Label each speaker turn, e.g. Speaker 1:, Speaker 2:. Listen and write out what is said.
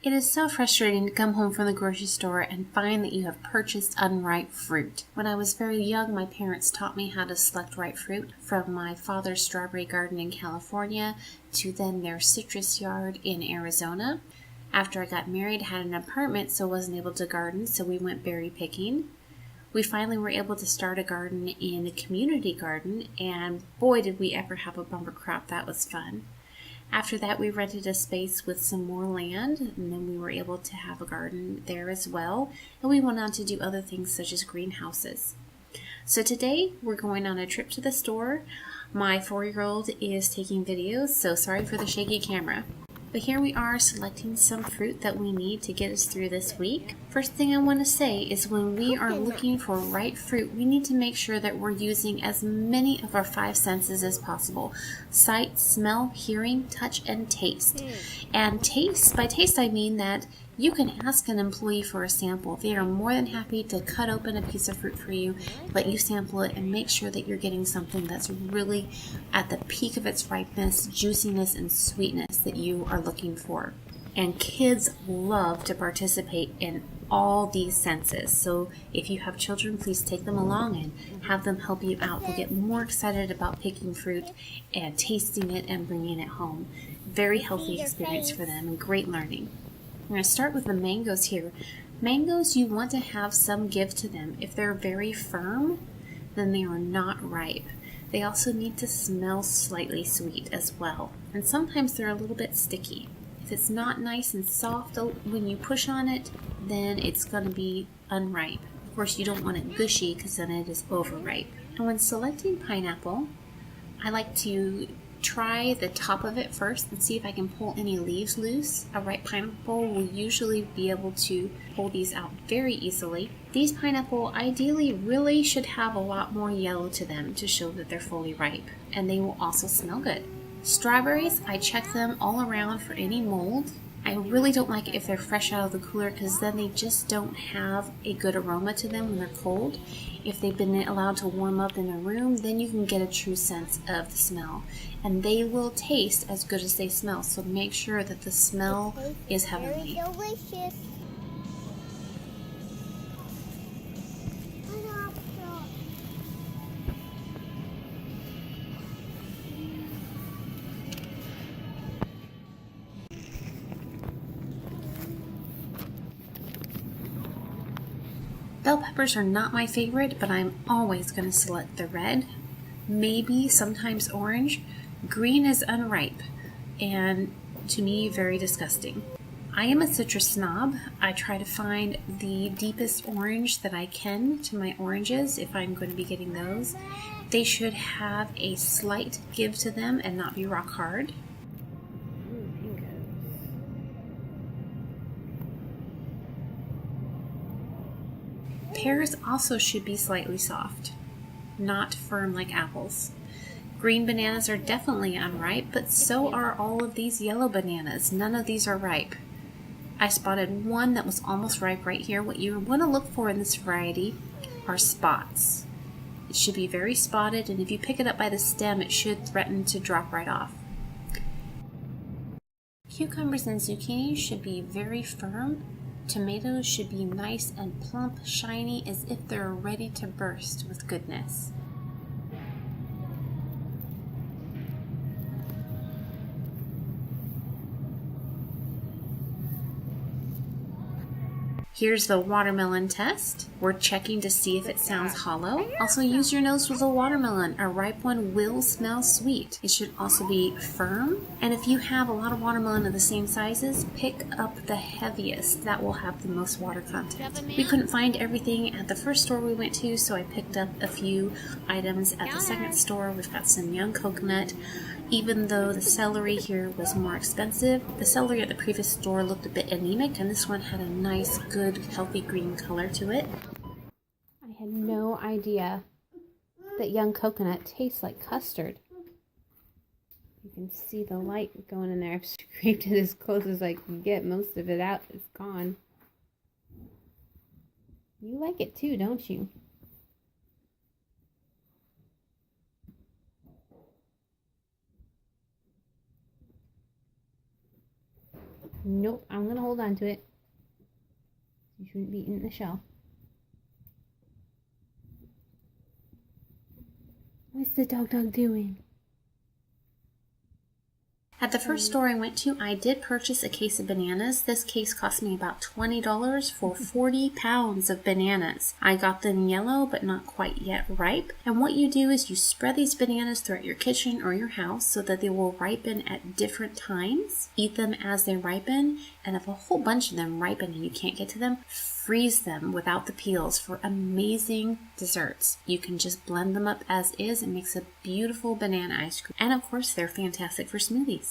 Speaker 1: It is so frustrating to come home from the grocery store and find that you have purchased unripe fruit. When I was very young, my parents taught me how to select ripe fruit, from my father's strawberry garden in California to then their citrus yard in Arizona. After I got married, I had an apartment, so I wasn't able to garden, so we went berry picking. We finally were able to start a garden in a community garden, and boy did we ever have a bumper crop. That was fun. After that, we rented a space with some more land, and then we were able to have a garden there as well, and we went on to do other things such as greenhouses. So today, we're going on a trip to the store. My 4-year-old is taking videos, so sorry for the shaky camera. But here we are selecting some fruit that we need to get us through this week. First thing I want to say is when we are looking for ripe fruit, we need to make sure that we're using as many of our 5 senses as possible. Sight, smell, hearing, touch, and taste. And taste, by taste I mean that you can ask an employee for a sample. They are more than happy to cut open a piece of fruit for you, let you sample it, and make sure that you're getting something that's really at the peak of its ripeness, juiciness, and sweetness that you are looking for. And kids love to participate in all these senses. So if you have children, please take them along and have them help you out. They'll get more excited about picking fruit and tasting it and bringing it home. Very healthy experience for them and great learning. I'm going to start with the mangoes here. Mangoes, you want to have some give to them. If they're very firm, then they are not ripe. They also need to smell slightly sweet as well. And sometimes they're a little bit sticky. If it's not nice and soft when you push on it, then it's going to be unripe. Of course, you don't want it gushy because then it is overripe. And when selecting pineapple, I like to try the top of it first and see if I can pull any leaves loose. A ripe pineapple will usually be able to pull these out very easily. These pineapple ideally really should have a lot more yellow to them to show that they're fully ripe, and they will also smell good. Strawberries, I check them all around for any mold. I really don't like it if they're fresh out of the cooler because then they just don't have a good aroma to them when they're cold. If they've been allowed to warm up in a room, then you can get a true sense of the smell. And they will taste as good as they smell, so make sure that the smell is heavenly.
Speaker 2: Delicious.
Speaker 1: Bell peppers are not my favorite, but I'm always going to select the red, maybe sometimes orange. Green is unripe, and to me, very disgusting. I am a citrus snob. I try to find the deepest orange that I can to my oranges if I'm going to be getting those. They should have a slight give to them and not be rock hard. Pears also should be slightly soft, not firm like apples. Green bananas are definitely unripe, but so are all of these yellow bananas. None of these are ripe. I spotted one that was almost ripe right here. What you want to look for in this variety are spots. It should be very spotted, and if you pick it up by the stem, it should threaten to drop right off. Cucumbers and zucchini should be very firm. Tomatoes should be nice and plump, shiny, as if they're ready to burst with goodness. Here's the watermelon test. We're checking to see if it sounds hollow. Also use your nose with a watermelon. A ripe one will smell sweet. It should also be firm. And if you have a lot of watermelon of the same sizes, pick up the heaviest. That will have the most water content. We couldn't find everything at the first store we went to, so I picked up a few items at the second store. We've got some young coconut. Even though the celery here was more expensive, the celery at the previous store looked a bit anemic, and this one had a nice, good, healthy green color to it. I had no idea that young coconut tastes like custard. You can see the light going in there. I've scraped it as close as I can get. Most of it out. It's gone. You like it too, don't you? Nope, I'm going to hold on to it. You shouldn't be eating the shell. What's the dog doing? At the first store I went to, I did purchase a case of bananas. This case cost me about $20 for 40 pounds of bananas. I got them yellow, but not quite yet ripe. And what you do is you spread these bananas throughout your kitchen or your house so that they will ripen at different times. Eat them as they ripen, and if a whole bunch of them ripen and you can't get to them, freeze them without the peels for amazing desserts. You can just blend them up as is and makes a beautiful banana ice cream. And of course, they're fantastic for smoothies.